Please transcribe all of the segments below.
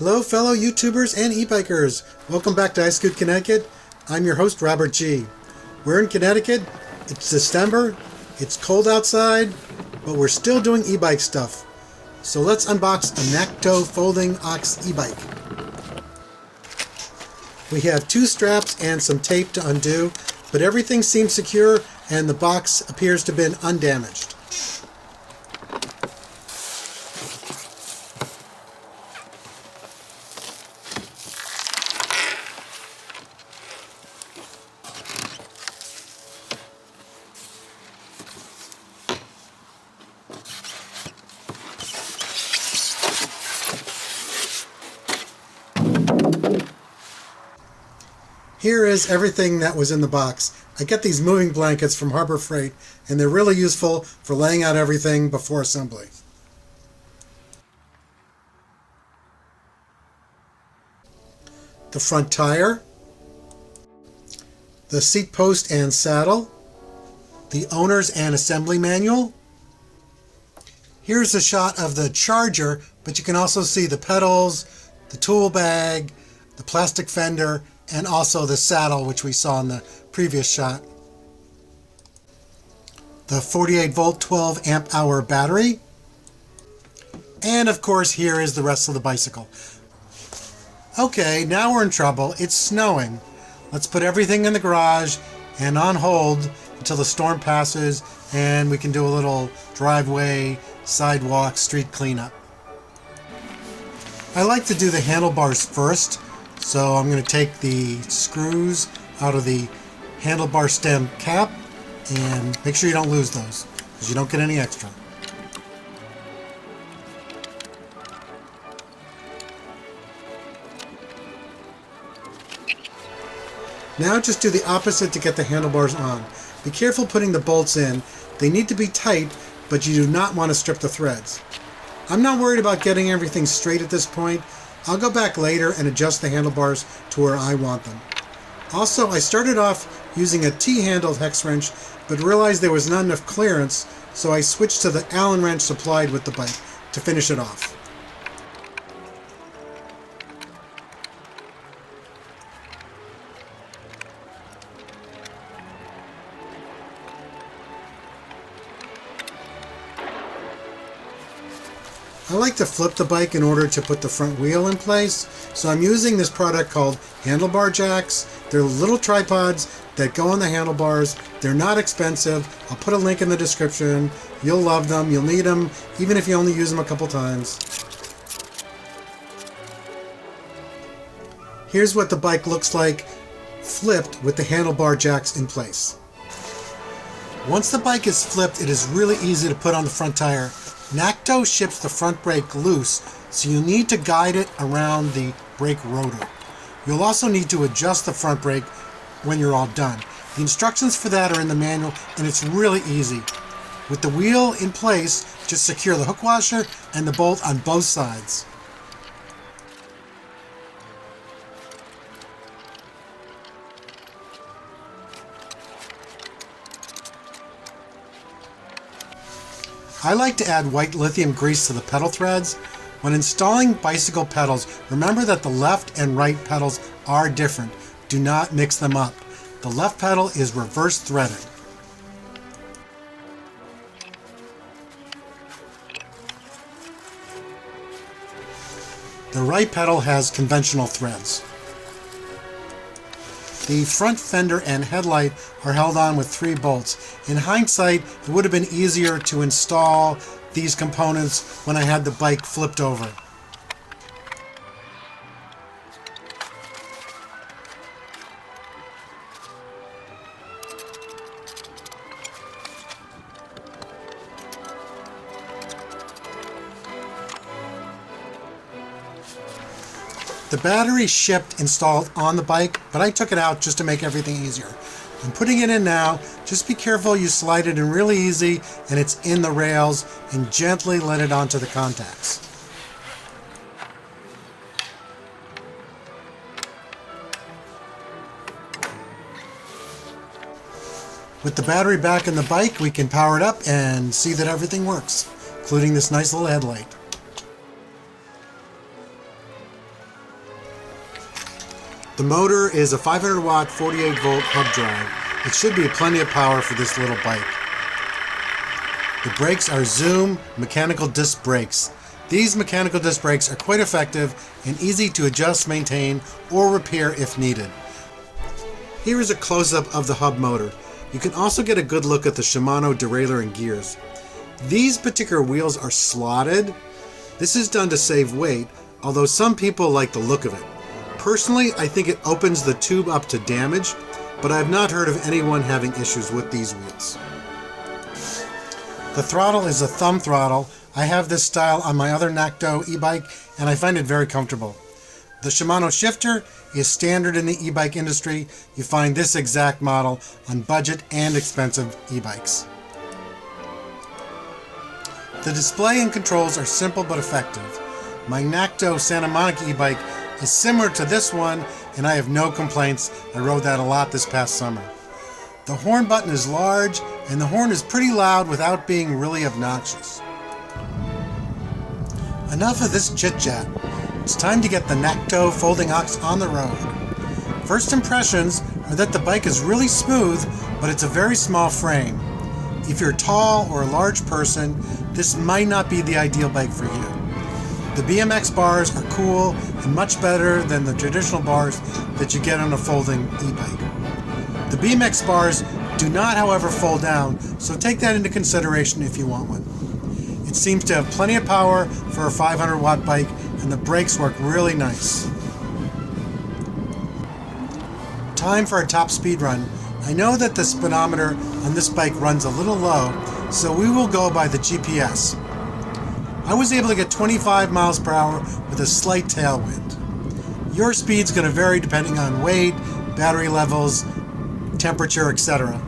Hello fellow YouTubers and e-bikers. Welcome back to iScoot Connecticut. I'm your host Robert G. We're in Connecticut. It's December. It's cold outside, but we're still doing e-bike stuff. So let's unbox a Nakto folding ox e-bike. We have two straps and some tape to undo, but everything seems secure and the box appears to have been undamaged. Here is everything that was in the box. I get these moving blankets from Harbor Freight, and they're really useful for laying out everything before assembly. The front tire, the seat post and saddle, the owner's and assembly manual. Here's a shot of the charger, but you can also see the pedals, the tool bag, the plastic fender, and also the saddle, which we saw in the previous shot. The 48 volt 12 amp hour battery. And of course, here is the rest of the bicycle. Okay, now we're in trouble. It's snowing. Let's put everything in the garage and on hold until the storm passes and we can do a little driveway, sidewalk, street cleanup. I like to do the handlebars first. So I'm going to take the screws out of the handlebar stem cap and make sure you don't lose those because you don't get any extra. Now just do the opposite to get the handlebars on. Be careful putting the bolts in. They need to be tight, but you do not want to strip the threads. I'm not worried about getting everything straight at this point. I'll go back later and adjust the handlebars to where I want them. Also, I started off using a T-handled hex wrench, but realized there was not enough clearance, so I switched to the Allen wrench supplied with the bike to finish it off. I like to flip the bike in order to put the front wheel in place, so I'm using this product called handlebar jacks. They're little tripods that go on the handlebars. They're not expensive. I'll put a link in the description. You'll love them. You'll need them, even if you only use them a couple times. Here's what the bike looks like flipped with the handlebar jacks in place. Once the bike is flipped, it is really easy to put on the front tire. Nakto ships the front brake loose, so you need to guide it around the brake rotor. You'll also need to adjust the front brake when you're all done. The instructions for that are in the manual, and it's really easy. With the wheel in place, just secure the hook washer and the bolt on both sides. I like to add white lithium grease to the pedal threads. When installing bicycle pedals, remember that the left and right pedals are different. Do not mix them up. The left pedal is reverse threaded. The right pedal has conventional threads. The front fender and headlight are held on with 3 bolts. In hindsight, it would have been easier to install these components when I had the bike flipped over. The battery shipped installed on the bike, but I took it out just to make everything easier. I'm putting it in now. Just be careful you slide it in really easy and it's in the rails, and gently let it onto the contacts. With the battery back in the bike, we can power it up and see that everything works, including this nice little headlight. The motor is a 500 watt 48 volt hub drive. It should be plenty of power for this little bike. The brakes are Zoom mechanical disc brakes. These mechanical disc brakes are quite effective and easy to adjust, maintain, or repair if needed. Here is a close-up of the hub motor. You can also get a good look at the Shimano derailleur and gears. These particular wheels are slotted. This is done to save weight, although some people like the look of it. Personally, I think it opens the tube up to damage, but I have not heard of anyone having issues with these wheels. The throttle is a thumb throttle. I have this style on my other Nakto e-bike and I find it very comfortable. The Shimano shifter is standard in the e-bike industry. You find this exact model on budget and expensive e-bikes. The display and controls are simple but effective. My Nakto Santa Monica e-bike is similar to this one and I have no complaints. I rode that a lot this past summer. The horn button is large and the horn is pretty loud without being really obnoxious. Enough of this chit-chat. It's time to get the Nakto folding ox on the road. First impressions are that the bike is really smooth, but it's a very small frame. If you're tall or a large person, this might not be the ideal bike for you. The BMX bars are cool and much better than the traditional bars that you get on a folding e-bike. The BMX bars do not, however, fold down, so take that into consideration if you want one. It seems to have plenty of power for a 500 watt bike and the brakes work really nice. Time for a top speed run. I know that the speedometer on this bike runs a little low, so we will go by the GPS. I was able to get 25 miles per hour with a slight tailwind. Your speed's going to vary depending on weight, battery levels, temperature, etc.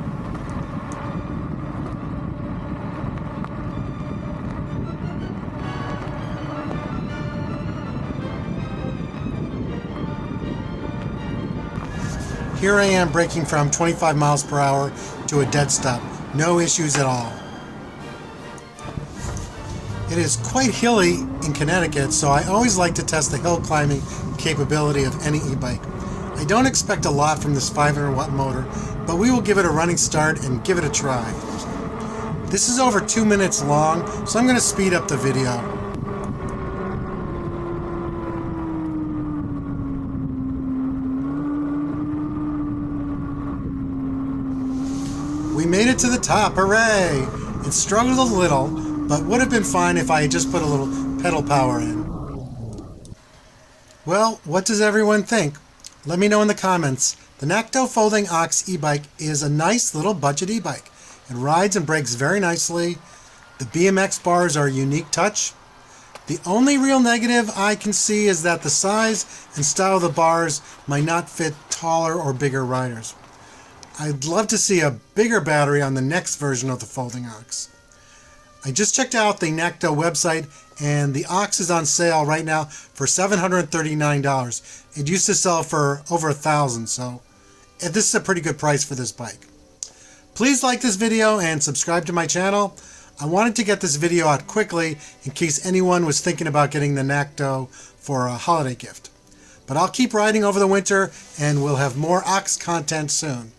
Here I am braking from 25 miles per hour to a dead stop. No issues at all. It is quite hilly in Connecticut, so I always like to test the hill climbing capability of any e-bike. I don't expect a lot from this 500 watt motor, but we will give it a running start and give it a try. This is over 2 minutes long, so I'm going to speed up the video. We made it to the top, hooray! It struggled a little, but would have been fine if I had just put a little pedal power in. Well, what does everyone think? Let me know in the comments. The Nakto Folding Ox e-bike is a nice little budget e-bike. It rides and brakes very nicely. The BMX bars are a unique touch. The only real negative I can see is that the size and style of the bars might not fit taller or bigger riders. I'd love to see a bigger battery on the next version of the Folding Ox. I just checked out the Nakto website and the Ox is on sale right now for $739. It used to sell for over $1,000, so this is a pretty good price for this bike. Please like this video and subscribe to my channel. I wanted to get this video out quickly in case anyone was thinking about getting the Nakto for a holiday gift. But I'll keep riding over the winter and we'll have more Ox content soon.